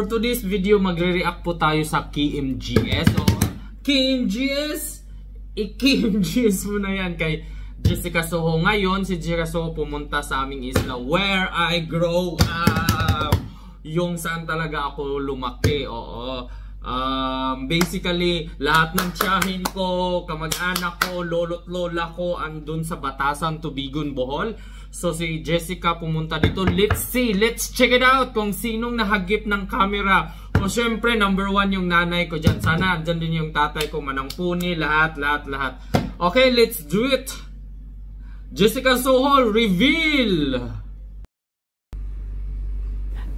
For today's video, magre-react po tayo sa KMGS. So, KMGS muna yan kay Jessica Soho. Ngayon, si Jessica Soho pumunta sa aming isla where I grow up. Yung saan talaga ako lumaki. Oo. Basically, lahat ng tiyahin ko, kamag-anak ko, lolo't lola ko, andun sa Batasan, Tubigon, Bohol. So si Jessica pumunta dito. Let's see, let's check it out kung sinong nahagip ng camera. O syempre, number 1 yung nanay ko dyan. Sana andyan din yung tatay ko, Manang Puni, lahat. Okay, let's do it. Jessica Soho, reveal!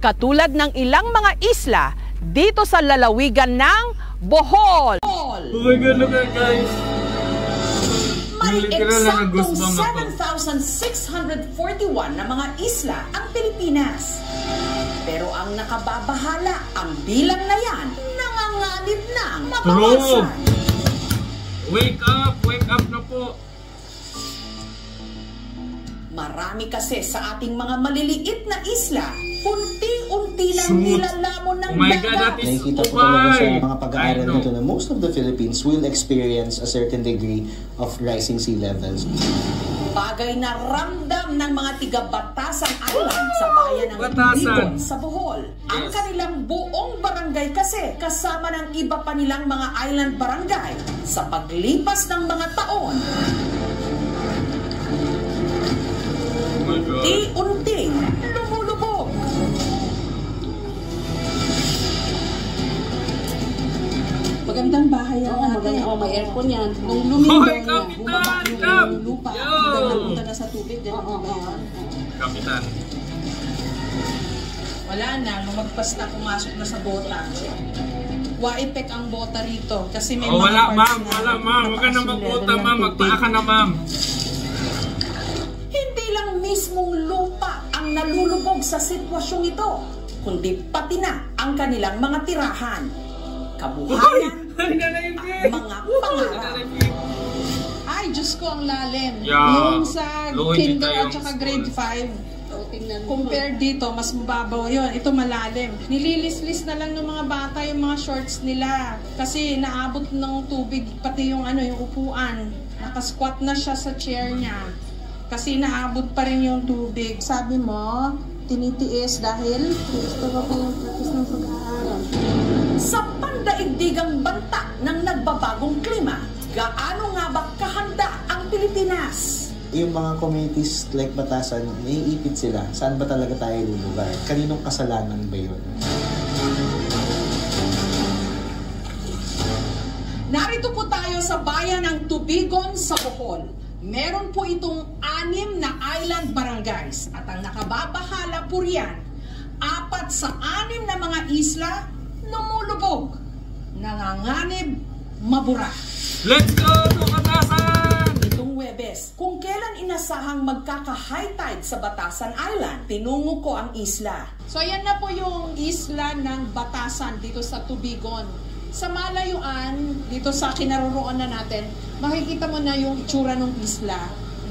Katulad ng ilang mga isla dito sa lalawigan ng Bohol. Oh my God, look at guys. May eksaktong 7,641 na mga isla ang Pilipinas. Pero ang nakababahala, ang bilang na yan, nanganganib ng mabawasan. Wake up na po. Marami kasi sa ating mga maliliit na isla, unti-unti lang nilalamon ng dagat. Nakikita po talaga sa mga pag-aaral nito na most of the Philippines will experience a certain degree of rising sea levels. Bagay na ramdam ng mga tiga-Batasan Island sa bayan ng Tubigon sa Bohol. Ang kanilang buong barangay kasi kasama ng iba pa nilang mga island barangay sa paglipas ng mga taon. Unti-unting lumulubog. Magandang bahay yan natin. May aircon yan. Nung lumibo bumaba yung lupa. Napunta na sa tubig. Kapitan. Wala na. Nung magpasta, pumasok na sa bota. Waipek ang bota rito. Kasi may mga wala ma'am. Huwag ka na magbota ma'am. Magpaa ka na ma'am. Hindi lang mismong lupa ang nalulubog sa sitwasyong ito, kundi pati na ang kanilang mga tirahan, kabuhayan, mga pangarap. Ay, Diyos ko, ang lalim. Yeah. Yung sa kinder at saka grade 5, compare dito, mas mababaw yun. Ito malalim. Nililis-lis na lang ng mga bata yung mga shorts nila. Kasi naabot ng tubig, pati yung, yung upuan. Nakasquat na siya sa chair niya. Kasi naabot pa rin yung tubig. Sabi mo, tinitiis dahil gusto mo yung practice ng pag-aaral. Sa pandaigdigang banta ng nagbabagong klima, gaano nga ba kahanda ang Pilipinas? Yung mga communities like Batasan, naiipit sila. Saan ba talaga tayo lulugar? Kaninong kasalanan ba yun? Narito po tayo sa bayan ng Tubigon sa Bohol. Meron po itong 6 na island barangays at ang nakababahala po riyan, 4 sa 6 na mga isla lumulubog, nanganganib, mabura. Let's go to Batasan! Itong Huwebes, kung kailan inasahang magkaka-high tide sa Batasan Island, tinungo ko ang isla. So yan na po yung isla ng Batasan dito sa Tubigon. Sa malayuan, dito sa kinaroroonan natin, makikita mo na yung itsura ng isla.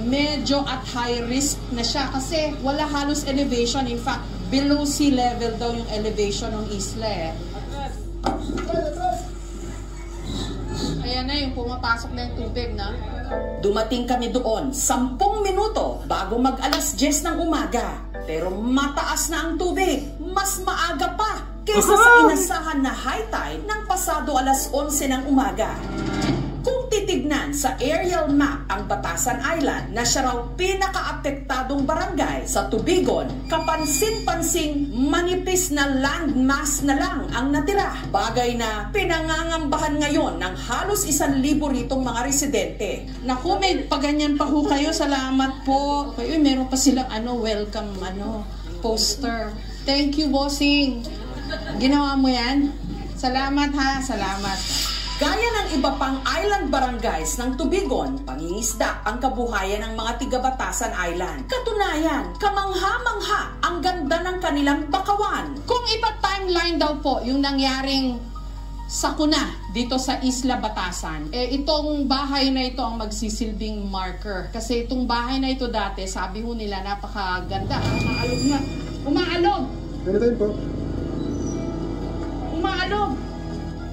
Medyo at high risk na siya kasi wala halos elevation. In fact, below sea level daw yung elevation ng isla eh. Ayan na yung pumapasok na yung tubig na. Dumating kami doon 10 minuto bago mag-alas 10 ng umaga. Pero mataas na ang tubig, mas maaga pa kaysa sa inasahan na high tide ng pasado alas 11 ng umaga. Kung titignan sa aerial map ang Batasan Island na siya raw pinaka-apektadong barangay sa Tubigon, kapansin-pansing manipis na landmass na lang ang natira. Bagay na pinangangambahan ngayon ng halos 1,000 ritong mga residente. Naku, may paganyan pa ho kayo. Salamat po. Uy, meron pa silang welcome poster. Thank you, bossing. Ginawa mo yan? Salamat ha, salamat. Gaya ng iba pang island barangays ng Tubigon, pangingisda ang kabuhayan ng mga tiga-Batasan Island. Katunayan, kamangha-mangha ang ganda ng kanilang bakawan. Kung ipa-timeline daw po yung nangyaring sakuna dito sa Isla Batasan, itong bahay na ito ang magsisilbing marker. Kasi itong bahay na ito dati, sabi ho nila, napakaganda. Umaalog na. Umaalog! Anytime po.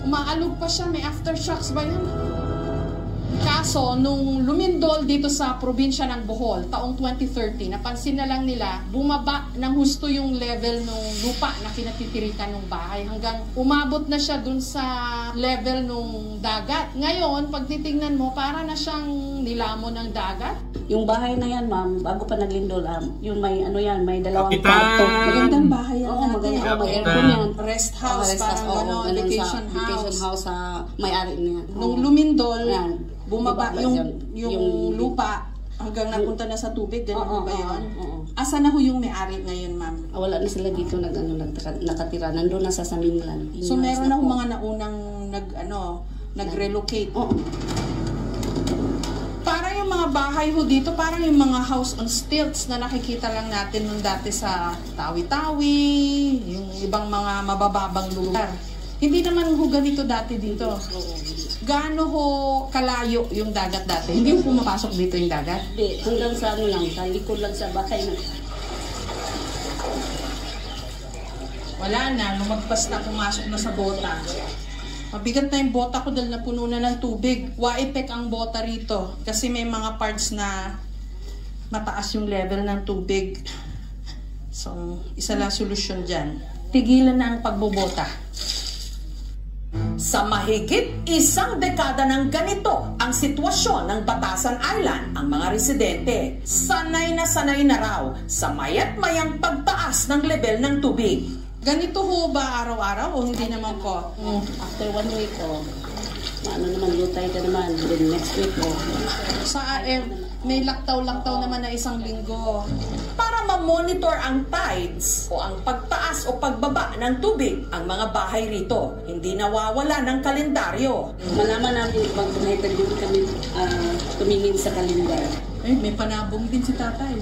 Umaalog pa siya, may aftershocks ba yun? Kaso, nung lumindol dito sa probinsya ng Bohol, taong 2030, napansin na lang nila, bumaba ng husto yung level ng lupa na kinatitirikan ng bahay hanggang umabot na siya dun sa level ng dagat. Ngayon, pag titingnan mo, para na siyang nilamon ng dagat. Yung bahay na yan, ma'am, bago pa naglindol, yung may ano yan, may dalawang Kapitan! kwarto. Magandang bahay yan Oo, natin. maganda. May Kapitan! aircon yan. Rest house, parang gano'n, vacation house. sa may-ari niya. Nung lumindol, Yan. bumaba Bumaba yung lupa hanggang napunta na sa tubig, gano'n ba yun? Oo. Asa na ho yung may-ari ngayon, ma'am? Wala na sila dito nakatira. Nandun na sa mainland. So Inuwas meron na po. mga naunang nag-relocate. Oo. Parang yung mga bahay ho dito, parang yung mga house on stilts na nakikita lang natin nung dati sa Tawi-Tawi, yung ibang mga mabababang lugar. Hindi naman ho ganito dati dito. Gaano ho kalayo yung dagat dati? Hindi ho pumapasok dito yung dagat? Hindi, hanggang sa ano lang, sa likod lang sa bahay na. Wala na, lumagpas na, pumasok na sa bota. Mabigat na yung bota ko dahil napuno na ng tubig. Waipek ang bota rito kasi may mga parts na mataas yung level ng tubig. So, isa lang solusyon dyan. Tigilan na ang pagbobota. Sa mahigit isang dekada ng ganito ang sitwasyon ng Batasan Island, ang mga residente sanay na raw sa mayat mayang pagtaas ng level ng tubig. Ganito ho ba araw-araw o hindi naman po? After 1 week, ano naman, low tide na naman. Then next week, Sa may laktaw-laktaw naman na isang linggo. Para ma-monitor ang tides o ang pagtaas o pagbaba ng tubig, ang mga bahay rito hindi nawawala ng kalendaryo. malaman namin pag tumitag din kami tumingin sa kalendar. Ay, may panabong din si tatay.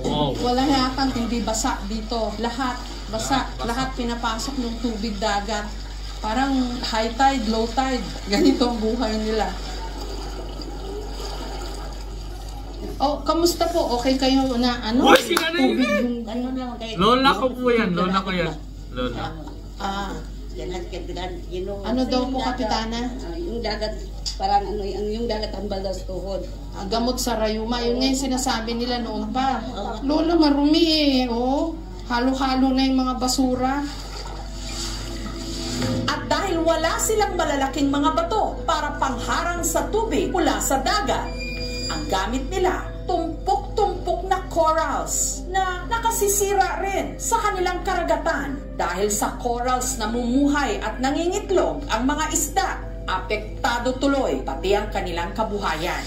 Wow. Wala yatang hindi basa dito. Lahat basa. Lahat pinapasok ng tubig dagat. Parang high tide, low tide. Ganito ang buhay nila. Oh, kamusta po? Okay kayo na ano? Uy, si Nanay Tubig Ine! yung Ano lang, kay Lola ko po yan. Lola ko yan. Lola. Ano daw po, Kapitana? Yung dagat, parang ano, yung dagat ang balas tuhod. Gamot sa rayuma. Yun nga yung sinasabi nila noon pa. Lola, marumi eh. Oh, halo-halo na yung mga basura. At dahil wala silang malalaking mga bato para pangharang sa tubig mula sa dagat, ang gamit nila tumpok-tumpok na corals na nakasisira rin sa kanilang karagatan. Dahil sa corals namumuhay at nangingitlog ang mga isda, apektado tuloy pati ang kanilang kabuhayan.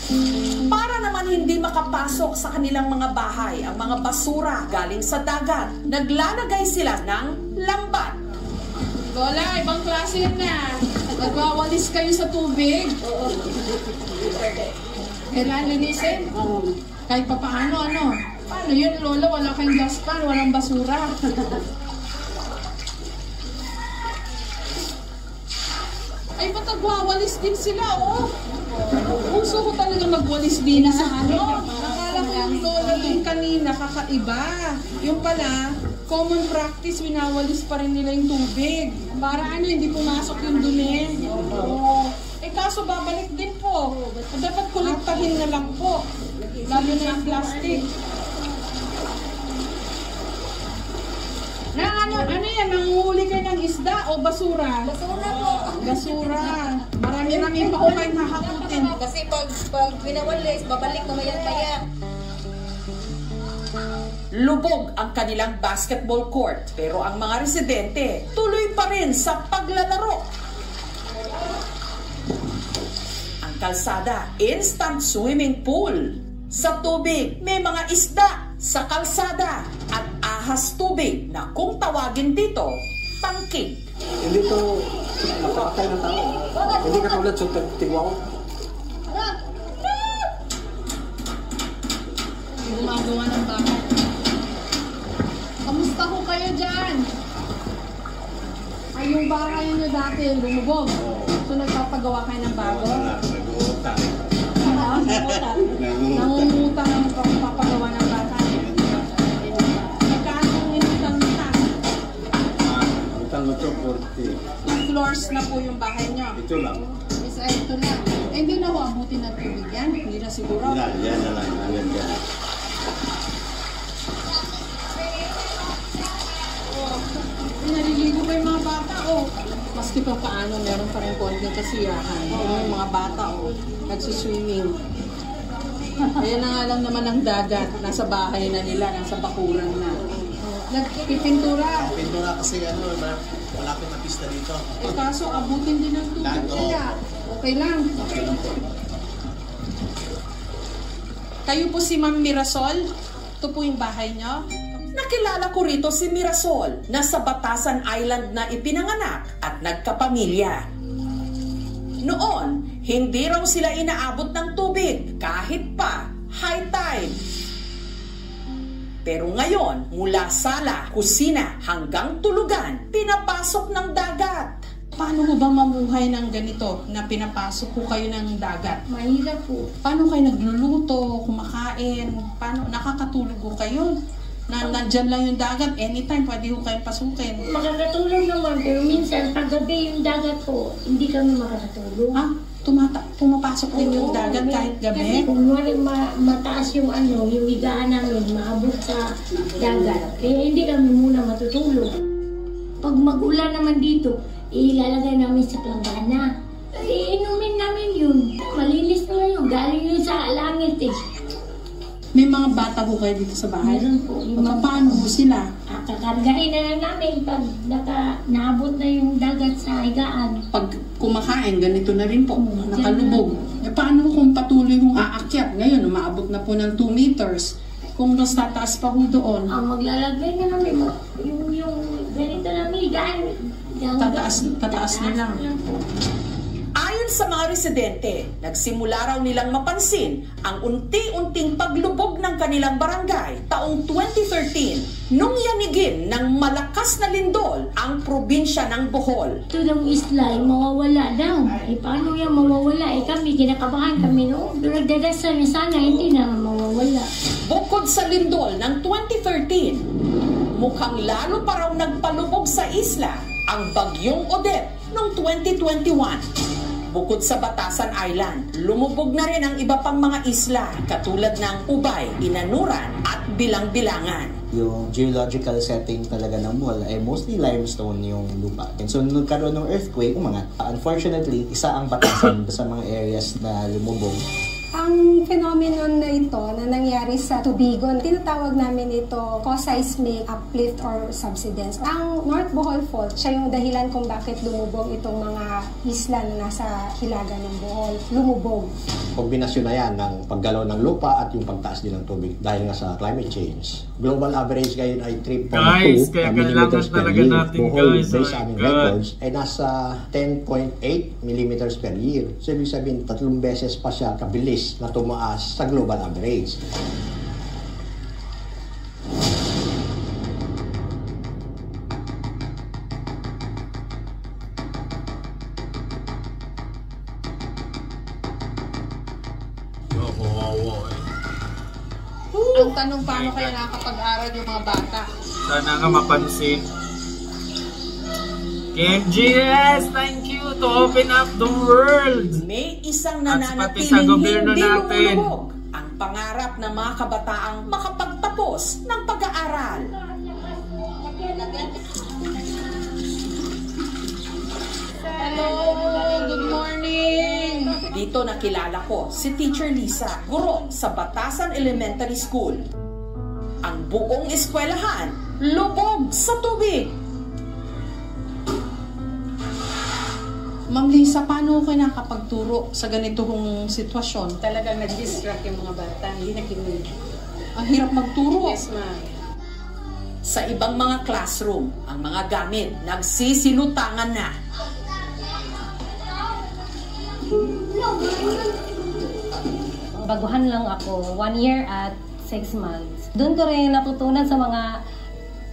Para naman hindi makapasok sa kanilang mga bahay ang mga basura galing sa dagat, naglalagay sila ng lambat. Lola, ibang klase yan na. Nagwawalis kayo sa tubig. Kailangan linisin. Kahit pa paano, ano? Paano yun, Lola? Wala kayong dustpan, walang basura. Ay, ba't nagwawalis din sila, oh? Puso ko talaga magwalis din sa ano. Nakala ko yung Lola yung kanina, kakaiba. Yung pala, common practice, winawalis pa rin nila yung tubig. Para ano, hindi pumasok yung dumi. Oo. Eh kaso babalik din po. Dapat kolektahin na lang po. Lalo na yung plastic. Na ano yan, nanguhuli kayo ng isda o basura? Basura po. Basura. Marami-rami pa ko kayo nakakutin. Kasi pag binawalis, babalik mamayan pa yan. Lubog ang kanilang basketball court, pero ang mga residente tuloy pa rin sa paglalaro. Ang kalsada, instant swimming pool. Sa tubig, may mga isda sa kalsada at ahas tubig na kung tawagin dito, tangkig. Hindi to nakakatay ng tao. Hindi katulad sa Tigwaw. Gumagawa ng bahay. Kamusta ho kayo dyan? Ay, yung bahay nyo dati, lumubog. So, nagpapagawa kayo ng bago? Nangungutang ang papagawa ng bahay. Magkano ang inutang nila? Batang ito, 40. 2 floors na po yung bahay nyo. Ito lang. Isa ito lang. Eh, hindi na ho abutin ng tubig yan. Hindi na siguro. Yan na lang. Hanggang dyan. Naliligo pa yung mga bata, oh. Maski pa paano, meron pa rin konting kasiyahan. Yung mga bata, oh, nagsuswimming. Ayan na nga lang naman ang dagat. Nasa bahay na nila, nasa bakuran na. Nagpipintura. Pintura kasi malapit na pista dito. Eh kaso, abutin din ng tubig kaya. Okay lang. Kayo po si Ma'am Mirasol? Ito po yung bahay nyo? Nakilala ko rito si Mirasol na sa Batasan Island na ipinanganak at nagkapamilya. Noon, hindi raw sila inaabot ng tubig kahit pa high tide. Pero ngayon, mula sala, kusina hanggang tulugan, pinapasok ng dagat. Paano mo ba mamuhay ng ganito na pinapasok ko kayo ng dagat? Mahirap po. Paano kayo nagluluto, kumakain? Paano nakakatulog ko kayo? Nandyan lang yung dagat, anytime pwede ko kayong pasukin. Makakatulog naman, pero minsan paggabi yung dagat po, hindi kami makakatulog. Ah, pumapasok din yung dagat kahit gabi? Kasi kung mataas yung yung higaan namin, maabot sa dagat. Kaya hindi kami muna matutulog. Pag mag-ulan naman dito, ilalagay namin sa planggana. Inumin namin yun. Malinis naman yun. Galing yun sa langit eh. May mga bata ko kayo dito sa bahay? Meron po. Paano po sila? Kakargahin na lang namin pag naabot na yung dagat sa higaan. Pag kumakain, ganito na rin po. Nakalubog. E paano kung patuloy kong aakyat? Ngayon, umaabot na po ng 2 meters. Kung mas tataas pa po doon. Maglalagay na namin. Yung ganito namin higaan. Tataas na lang. Ayon sa mga residente, nagsimula raw nilang mapansin ang unti-unting paglubog ng kanilang barangay taong 2013 nung yanigin ng malakas na lindol ang probinsya ng Bohol. Ito ng isla ay mawawala daw. Paano yan mawawala? Kami, kinakabahan kami noon. Nagdadasal na sana, hindi na mawawala. Bukod sa lindol ng 2013, mukhang lalo pa raw nagpalubog sa isla ang bagyong Odette noong 2021. Bukod sa Batasan Island, lumubog na rin ang iba pang mga isla katulad ng Ubay, Inanuran at Bilang-Bilangan. Yung geological setting talaga ng Bohol ay mostly limestone yung lupa. And so nung nagkaroon ng earthquake, umangat. Unfortunately, isa ang Batasan sa mga areas na lumubog. Ang phenomenon na ito na nangyari sa Tubigon, tinatawag namin ito co-seismic uplift or subsidence. Ang North Bohol Fault, siya yung dahilan kung bakit lumubog itong mga isla na nasa hilaga ng Bohol. Lumubog. Kombinasyon na yan ng paggalaw ng lupa at yung pagtaas din ng tubig dahil nga sa climate change. Global average ngayon ay 3.2 millimeters per year. Bohol, based sa aming records, ay nasa 10.8 millimeters per year. So, ibig sabihin, 3 beses pa siya kabilis na tumaas sa global average. Ang tanong, paano kaya nakakapag-aral yung mga bata? Sana nga mapansin. KMGS, thank you to open up the world. May isang At pati nananatiling sa gobyerno hindi natin. lumulubog ang pangarap ng mga kabataang makapagtapos ng pag-aaral. Hello, good morning! Dito nakilala ko si Teacher Lisa, guro sa Batasan Elementary School. Ang buong eskwelahan, lubog sa tubig. Ma'am Lisa, paano kayo nakapagturo sa ganitong sitwasyon? Talagang nag-distract yung mga bata, hindi nakinig. Ang hirap magturo. Yes, ma'am. Sa ibang mga classroom, ang mga gamit nagsisilutangan na. Baguhan lang ako, 1 year at 6 months. Doon ko rin natutunan sa mga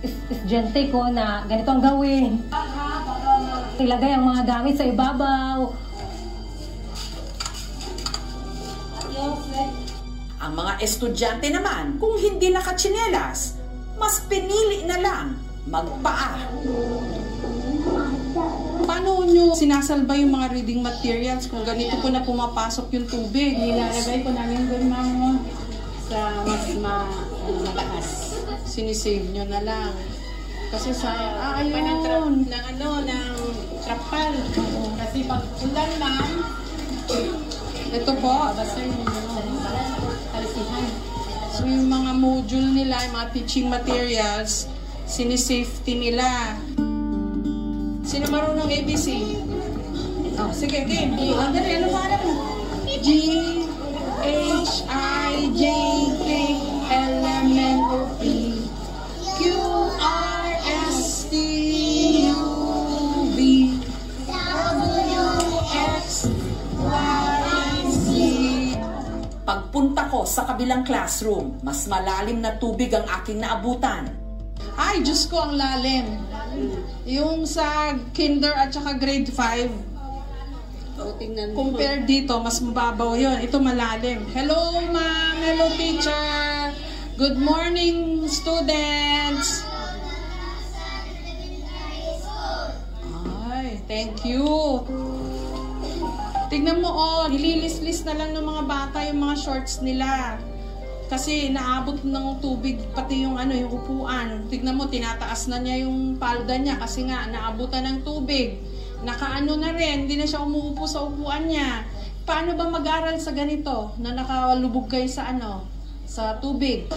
estudyante ko na ganito ang gawin. Ilagay ang mga gamit sa ibabaw. Ang mga estudyante naman, kung hindi nakatsinelas, mas pinili na lang magpaa. sinasalba yung mga reading materials kung ganito po na pumapasok yung tubig? Nilalagay po namin doon, ma'am, sa mas mataas. Sinisave nyo na lang. Kasi sa, ayun. ng trapal. Kasi pag ulan, ma'am, ito po. basta yung talisihan. So yung mga module nila, yung mga teaching materials, sinisafety nila. Sino marunong ABC? Oh, sige, game. Ano para mo? G, H, I, J, K, L, M, N, O, P, Q, R, S, T, U, V, W, X, Y, Z. Pagpunta ko sa kabilang classroom, mas malalim na tubig ang aking naabutan. Ay, Diyos ko, ang lalim. Yung sa kinder at saka grade 5, compare dito, mas mababaw yun. Ito malalim. Hello, ma'am. Hello, teacher. Good morning, students. Ay, thank you. Tignan mo, oh, nililis-lis na lang ng mga bata yung mga shorts nila. Kasi naabot ng tubig pati yung yung upuan. Tignan mo, tinataas na niya yung palda niya kasi nga naabutan ng tubig. Nakaano na rin, hindi na siya umuupo sa upuan niya. Paano ba mag-aral sa ganito na nakalubog kayo sa sa tubig?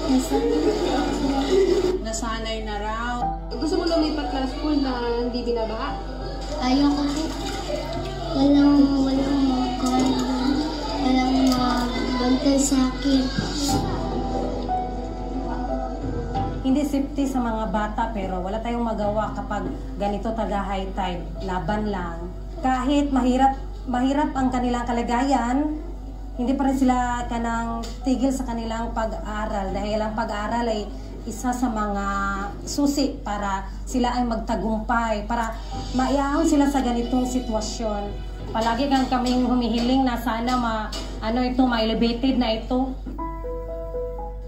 Nasanay na raw. Gusto mo lumipat na school na hindi binabaha? Ayoko po. Walang magbantay sa akin. Hindi safety sa mga bata pero wala tayong magawa kapag ganito taga high tide, laban lang. Kahit mahirap ang kanilang kalagayan, hindi pa rin sila kanang tigil sa kanilang pag-aaral dahil ang pag-aaral ay isa sa mga susi para sila ay magtagumpay, para maiahon sila sa ganitong sitwasyon. Palagi kang kaming humihiling na sana ma-elevated na ito.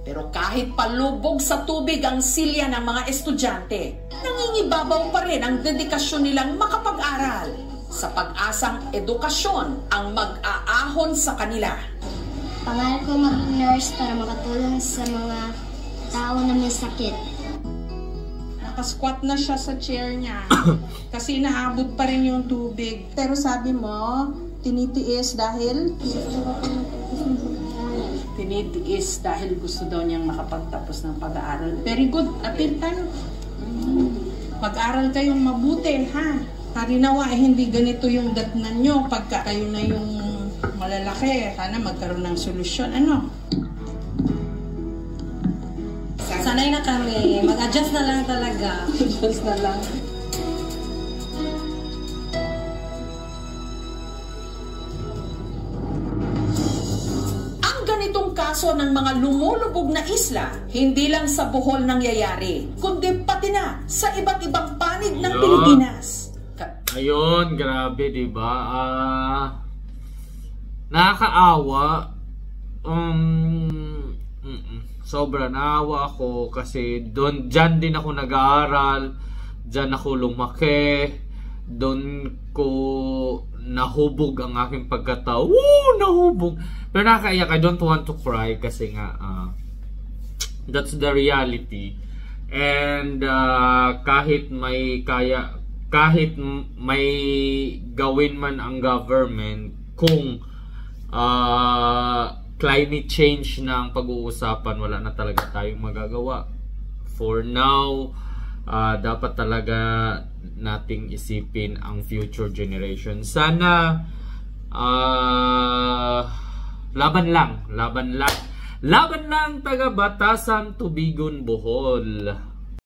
Pero kahit palubog sa tubig ang silya ng mga estudyante, nangingibabaw pa rin ang dedikasyon nilang makapag-aral sa pag-asang edukasyon ang mag-aahon sa kanila. Pangarap ko mag-nurse para makatulong sa mga tao na may sakit. Nakasquat na siya sa chair niya kasi naabot pa rin yung tubig. Pero sabi mo, tinitiis dahil? Tinitiis dahil gusto daw niyang makapagtapos ng pag-aaral. Very good, Atintan. Mag-aral kayong mabuti, ha? Harinawa, hindi ganito yung datnan nyo pagka kayo na yung malalaki. Sana magkaroon ng solusyon. Sanay na kami. Mag-adjust na lang talaga. Adjust na lang. Ganitong kaso ng mga lumulubog na isla, hindi lang sa Bohol nangyayari, kundi pati na sa iba't ibang panig ng Pilipinas. Ayun, grabe, diba? Nakakaawa. Sobra naawa ako kasi dyan din ako nag-aaral, dyan ako lumaki, doon ko nahubog ang aking pagkatao. Nahubog! Pero nakakaiyak, I don't want to cry kasi nga that's the reality. And kahit may gawin man ang government kung climate change na ang pag-uusapan, wala na talaga tayong magagawa. For now, dapat talaga nating isipin ang future generation. Sana laban lang taga Batasan, Tubigon, Bohol.